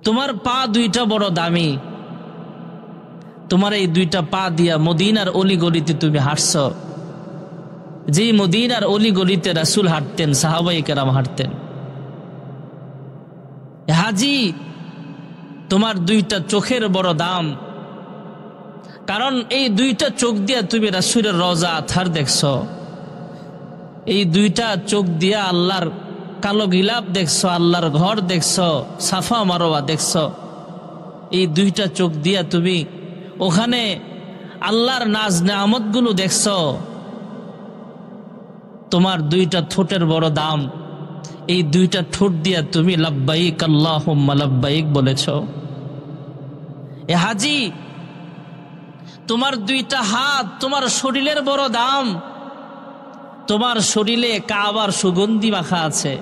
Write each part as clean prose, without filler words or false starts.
তোমার পা দুইটা বড় দামি, তোমার এই দুইটা পা দিয়া মদিনার অলি গলিতে তুমি হাঁটছ, যেই মদিনার অলি গলিতে রাসূল হাঁটতেন, সাহাবায়ে কেরাম হাঁটতেন। হাজি, তোমার দুইটা চোখের বড় দাম, কারণ এই দুইটা চোখ দিয়া তুমি রাসূলের রওজা আতহার দেখছ, এই দুইটা চোখ দিয়া আল্লাহর কালো গিলাপ দেখছ, আল্লাহর ঘর দেখছ, সাফা মারওয়া দেখছ। এই দুইটা চোখ দিয়া তুমি ওখানে আল্লাহর নাজ নেয়ামতগুলো দেখছ। তোমার দুইটা ঠোঁটের বড় দাম, এই দুইটা ঠোঁট দিয়া তুমি লাব্বাইক আল্লাহুম্মা লাব্বাইক বলেছ। এ হাজি, তোমার দুইটা হাত, তোমার শরীরের বড় দাম, তোমার শরীরে কাবার সুগন্ধি মাখা আছে,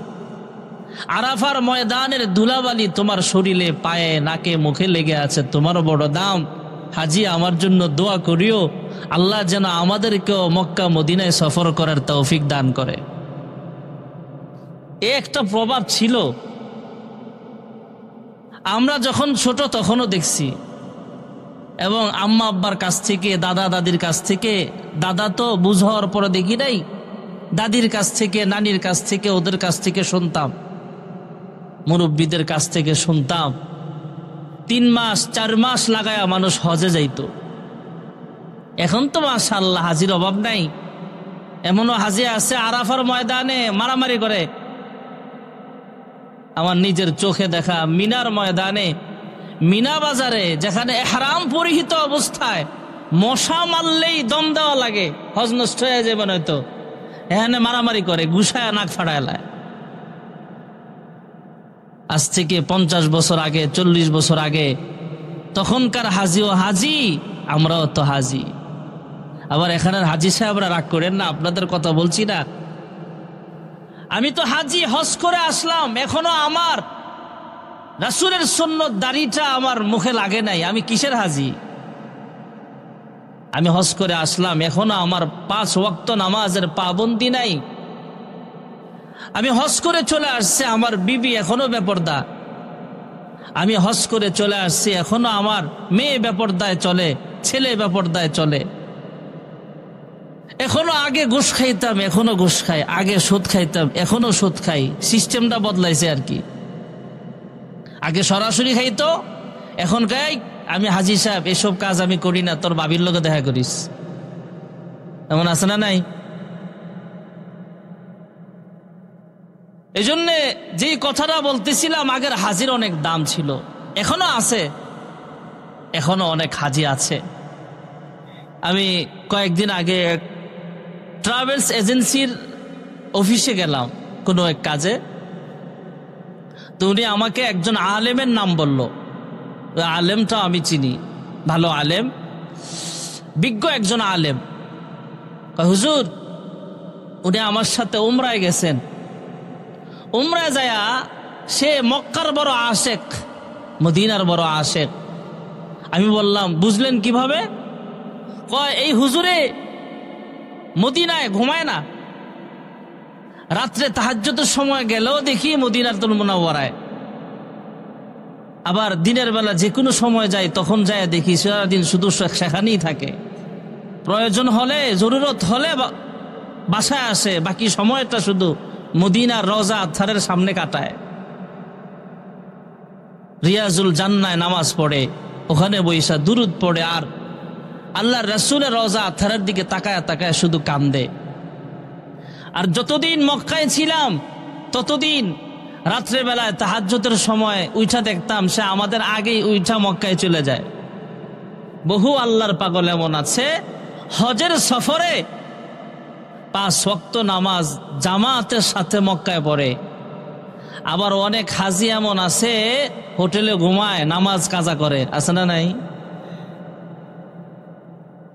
আরাফার ময়দানের ধুলাবালি তোমার শরীরে, পায়ে, নাকে, মুখে লেগে আছে, তোমার বড় দাম। হাজি, আমার জন্য দোয়া করিও, আল্লাহ যেন আমাদেরকেও মক্কা মদিনায় সফর করার তৌফিক দান করে। এ একটা প্রভাব ছিল, আমরা যখন ছোট তখনও দেখছি, এবং আম্মা আব্বার কাছ থেকে, দাদা দাদির কাছ থেকে, দাদা তো বুঝ হওয়ার পরে দেখি নাই, দাদির কাছ থেকে, নানির কাছ থেকে, ওদের কাছ থেকে শুনতাম, মুরব্বীদের কাছ থেকে শুনতাম। 3 মাস 4 মাস লাগায়া মানুষ হজে যাইত। এখন তো মাশাআল্লাহ হাজির অভাব নাই। এমনও হাজি আছে আরাফার ময়দানে মারামারি করে। আমার নিজের চোখে দেখা মিনার ময়দানে, মিনা বাজারে, যেখানে ইহরাম পরিহিত অবস্থায় মশা মারলেই দম দেওয়া লাগে, হজ নষ্ট হয়ে যাবে নয়তো, এখানে মারামারি করে, গুছায় নাক ফাড়ায়। আজ থেকে 50 বছর আগে, 40 বছর আগে, তখনকার হাজিও হাজি, আমরাও তো হাজি। আবার এখানের হাজি সাহেবরা রাগ করেন না, আপনাদের কথা বলছি না। আমি তো হাজি, হজ করে আসলাম, এখনো আমার রাসূলের সুন্নত দাড়িটা আমার মুখে লাগে নাই, আমি কিসের হাজি? আমি হজ করে আসলাম, এখনো আমার 5 ওয়াক্ত নামাজের পাবন্দি নাই। আমি হজ করে চলে আসছি, আমার বিবি এখনো বেপরদা। আমি হজ করে চলে আসছি, এখনো আমার মেয়ে বেপরদায় চলে, ছেলে বেপরদায় চলে। এখনো আগে ঘুষ খাইতাম, এখনো ঘুষ খাই, আগে সুদ খাইতাম, এখনো সুদ খাই। সিস্টেমটা বদলাইছে আর কি। আগে সরাসরি খাইতো, এখন খাই আমি হাজি সাহেব, এসব কাজ আমি করি না, তোর বাবির লোকে দেখা করিস। এমন আছে না নাই? এই জন্যে যেই কথাটা বলতেছিলাম, আগের হাজির অনেক দাম ছিল, এখনো আছে, এখনো অনেক হাজি আছে। আমি কয়েকদিন আগে ট্রাভেলস এজেন্সির অফিসে গেলাম কোনো এক কাজে, তো উনি আমাকে একজন আলেমের নাম বলল। আলেমটা আমি চিনি, ভালো আলেম, বিজ্ঞ একজন আলেম। হুজুর, উনি আমার সাথে উমরায় গেছেন, উমরায় যায়া সে মক্কার বড় আশেক, মদিনার বড় আশেক। আমি বললাম, বুঝলেন কিভাবে? কয়, এই হুজুরে মদিনায় ঘুমায় না, রাত্রে তাহাজ্জুদের সময় গেলেও দেখি মদিনাতুল মুনাওয়ারায়, আবার দিনের বেলা যে কোনো সময় যায়, তখন যায় দেখি সারাদিন শুধু সেখানেই থাকে। প্রয়োজন হলে, জরুরত হলে বাসায় আসে, বাকি সময়টা শুধু মদিনার রওজা আতহারের সামনে কাটায়। রিয়াজুল জান্নায় নামাজ পড়ে, ওখানে বৈশা দুরুদ পড়ে, আর আল্লাহর রাসূলের রওজা আতহারের দিকে তাকায় তাকায় শুধু কান্দে। আর যতদিন মক্কায় ছিলাম, ততদিন রাত্রেবেলায় তাহাজ্জুদের সময় উইঠা দেখতাম সে আমাদের আগেই উইঠা মক্কায় চলে যায়। বহু আল্লাহর পাগল এমন আছে, হজের সফরে 5 ওয়াক্ত নামাজ জামাতের সাথে মক্কায় পড়ে। আবার অনেক হাজি এমন আছে, হোটেলে ঘুমায়, নামাজ কাজা করে, আছে না নাই?